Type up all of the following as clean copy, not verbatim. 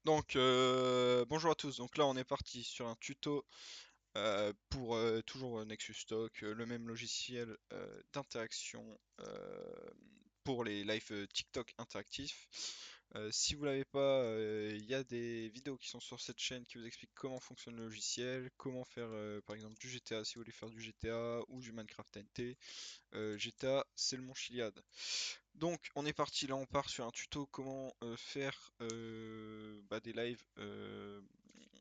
Donc, bonjour à tous. Donc là, on est parti sur un tuto pour toujours Nexus Stock, le même logiciel d'interaction pour les lives TikTok interactifs. Si vous l'avez pas, il y a des vidéos qui sont sur cette chaîne qui vous expliquent comment fonctionne le logiciel, comment faire par exemple du GTA si vous voulez faire du GTA ou du Minecraft TNT. GTA, c'est le Mont Chiliad. Donc on est parti, là on part sur un tuto comment faire des lives.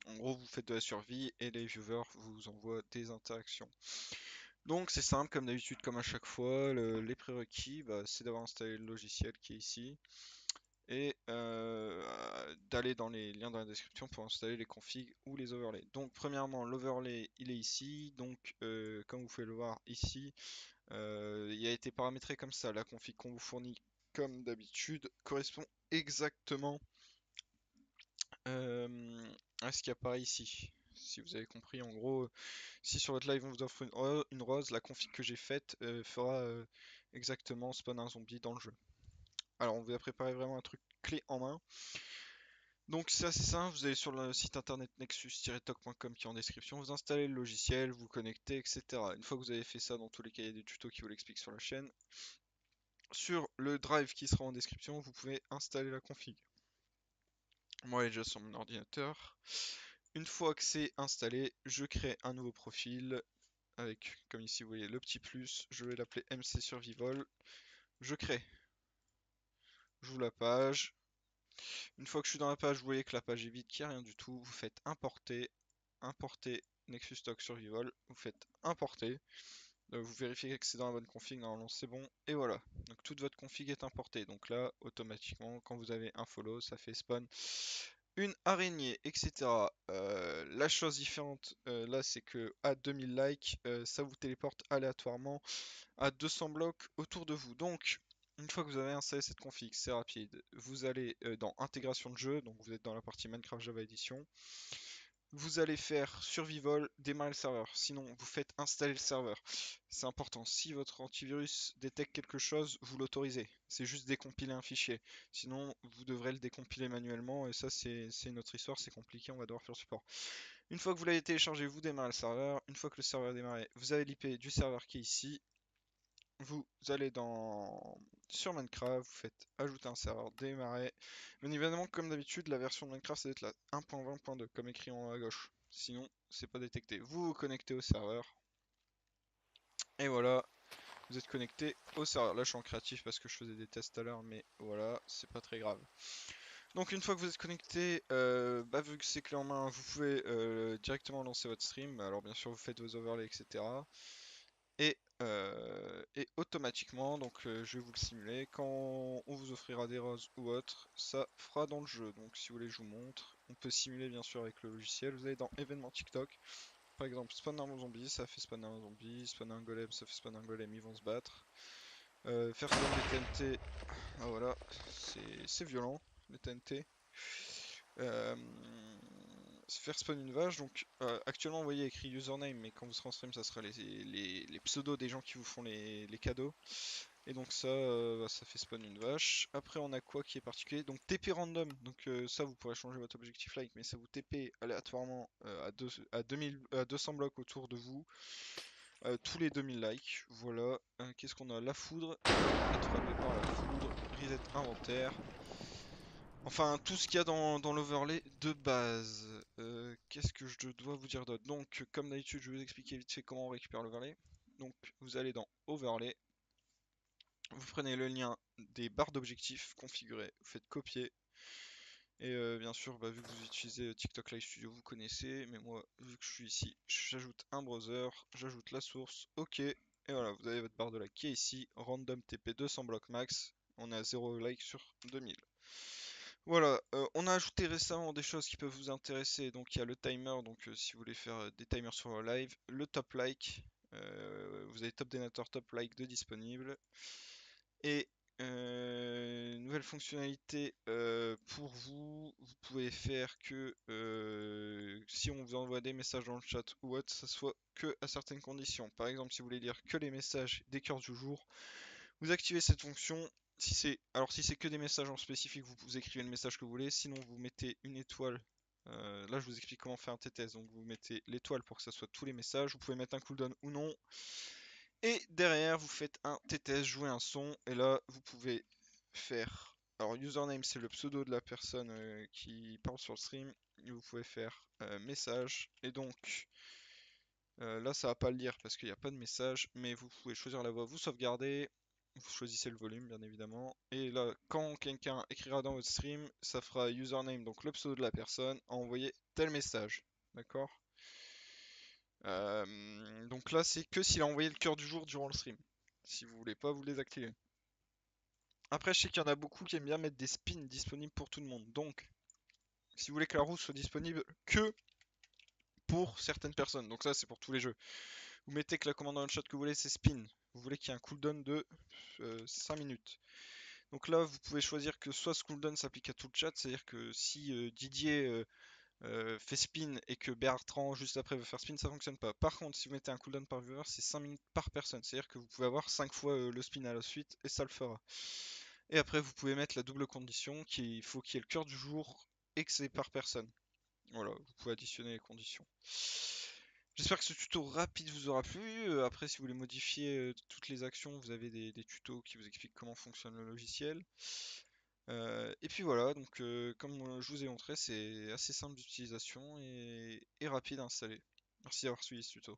En gros vous faites de la survie et les viewers vous envoient des interactions. Donc c'est simple comme d'habitude, comme à chaque fois, les prérequis c'est d'avoir installé le logiciel qui est ici et d'aller dans les liens dans la description pour installer les configs ou les overlays. Donc premièrement l'overlay il est ici, donc comme vous pouvez le voir ici, il a été paramétré comme ça. La config qu'on vous fournit, comme d'habitude, correspond exactement à ce qui apparaît ici. Si vous avez compris, en gros, si sur votre live on vous offre une rose, la config que j'ai faite fera exactement spawn un zombie dans le jeu. Alors on vous a préparé vraiment un truc clé en main. Donc ça c'est simple, vous allez sur le site internet nexus-talk.com qui est en description, vous installez le logiciel, vous connectez, etc. Une fois que vous avez fait ça, dans tous les cas il y a des tutos qui vous l'expliquent sur la chaîne. Sur le drive qui sera en description, vous pouvez installer la config. Moi, elle est déjà sur mon ordinateur. Une fois que c'est installé, je crée un nouveau profil avec, comme ici vous voyez, le petit plus. Je vais l'appeler MC Survival. Je crée. J'ouvre la page. Une fois que je suis dans la page, vous voyez que la page est vide, qu'il n'y a rien du tout. Vous faites importer, importer Nexus Stock Survival. Vous faites importer. Vous vérifiez que c'est dans la bonne config, normalement c'est bon, et voilà. Donc toute votre config est importée. Donc là, automatiquement, quand vous avez un follow, ça fait spawn une araignée, etc. La chose différente là, c'est que à 2000 likes, ça vous téléporte aléatoirement à 200 blocs autour de vous. Donc, une fois que vous avez installé cette config, c'est rapide. Vous allez dans intégration de jeu, donc vous êtes dans la partie Minecraft Java Edition. Vous allez faire survival, démarrer le serveur. Sinon, vous faites installer le serveur. C'est important. Si votre antivirus détecte quelque chose, vous l'autorisez. C'est juste décompiler un fichier. Sinon, vous devrez le décompiler manuellement. Et ça, c'est une autre histoire. C'est compliqué. On va devoir faire le support. Une fois que vous l'avez téléchargé, vous démarrez le serveur. Une fois que le serveur est démarré, vous avez l'IP du serveur qui est ici. Vous allez sur Minecraft, vous faites ajouter un serveur, démarrer. Bien évidemment, comme d'habitude, la version de Minecraft, c'est d'être la 1.20.2, comme écrit en haut à gauche. Sinon, c'est pas détecté. Vous vous connectez au serveur. Et voilà, vous êtes connecté au serveur. Là, je suis en créatif parce que je faisais des tests tout à l'heure, mais voilà, c'est pas très grave. Donc, une fois que vous êtes connecté, vu que c'est clé en main, vous pouvez directement lancer votre stream. Alors, bien sûr, vous faites vos overlays, etc. Et automatiquement, donc je vais vous le simuler, quand on vous offrira des roses ou autre, ça fera dans le jeu. Donc si vous voulez, je vous montre. On peut simuler bien sûr avec le logiciel. Vous allez dans événements TikTok. Par exemple, spawn un zombie, ça fait spawn un zombie. Spawn un golem, ça fait spawn un golem, ils vont se battre. Faire spawn des TNT, ah voilà, c'est violent, les TNT. Euh, Faire spawn une vache, donc actuellement vous voyez écrit username, mais quand vous serez en stream ça sera les pseudos des gens qui vous font les cadeaux. Et donc ça, ça fait spawn une vache. Après on a quoi qui est particulier? Donc TP random, donc ça vous pourrez changer votre objectif like, mais ça vous TP aléatoirement à 2000, à 200 blocs autour de vous, tous les 2000 likes. Voilà. Qu'est-ce qu'on a? La foudre, être frappé par la foudre, reset inventaire. Enfin, tout ce qu'il y a dans l'overlay de base. Qu'est-ce que je dois vous dire d'autre? Donc, comme d'habitude, je vais vous expliquer vite fait comment on récupère l'overlay. Donc, vous allez dans Overlay, vous prenez le lien des barres d'objectifs configurées, vous faites copier. Et bien sûr, vu que vous utilisez TikTok Live Studio, vous connaissez, mais moi, vu que je suis ici, j'ajoute un browser, j'ajoute la source, ok, et voilà, vous avez votre barre de like qui est ici, random TP 200 blocs max, on est à 0 like sur 2000. Voilà, on a ajouté récemment des choses qui peuvent vous intéresser. Donc il y a le timer, donc si vous voulez faire des timers sur vos live, le top like, vous avez top donator, top like de disponible. Et nouvelle fonctionnalité pour vous, vous pouvez faire que si on vous envoie des messages dans le chat ou autre, ça soit que à certaines conditions. Par exemple, si vous voulez lire que les messages des cœurs du jour, vous activez cette fonction Si c'est que des messages en spécifique, vous écrivez le message que vous voulez. Sinon, vous mettez une étoile. Là, je vous explique comment faire un TTS. Donc, vous mettez l'étoile pour que ça soit tous les messages. Vous pouvez mettre un cooldown ou non. Et derrière, vous faites un TTS, jouer un son. Et là, vous pouvez faire. Alors, username, c'est le pseudo de la personne qui parle sur le stream. Et vous pouvez faire message. Et donc, là, ça va pas le lire parce qu'il n'y a pas de message, mais vous pouvez choisir la voix, vous sauvegardez, vous choisissez le volume, bien évidemment. Et là, quand quelqu'un écrira dans votre stream, ça fera username, donc le pseudo de la personne, à envoyer tel message. D'accord? Donc là, c'est que s'il a envoyé le cœur du jour durant le stream. Si vous voulez pas, vous le désactivez. Après, je sais qu'il y en a beaucoup qui aiment bien mettre des spins disponibles pour tout le monde. Donc, si vous voulez que la roue soit disponible que pour certaines personnes, donc ça, c'est pour tous les jeux. Vous mettez que la commande dans le chat que vous voulez, c'est spin. Vous voulez qu'il y ait un cooldown de 5 minutes. Donc là, vous pouvez choisir que soit ce cooldown s'applique à tout le chat, c'est-à-dire que si Didier fait spin et que Bertrand juste après veut faire spin, ça fonctionne pas. Par contre, si vous mettez un cooldown par viewer, c'est 5 minutes par personne, c'est-à-dire que vous pouvez avoir 5 fois le spin à la suite et ça le fera. Et après, vous pouvez mettre la double condition qu'il faut qu'il y ait le cœur du jour et que c'est par personne. Voilà, vous pouvez additionner les conditions. J'espère que ce tuto rapide vous aura plu. Après, si vous voulez modifier toutes les actions, vous avez des tutos qui vous expliquent comment fonctionne le logiciel. Et puis voilà, donc comme je vous ai montré, c'est assez simple d'utilisation et rapide à installer. Merci d'avoir suivi ce tuto.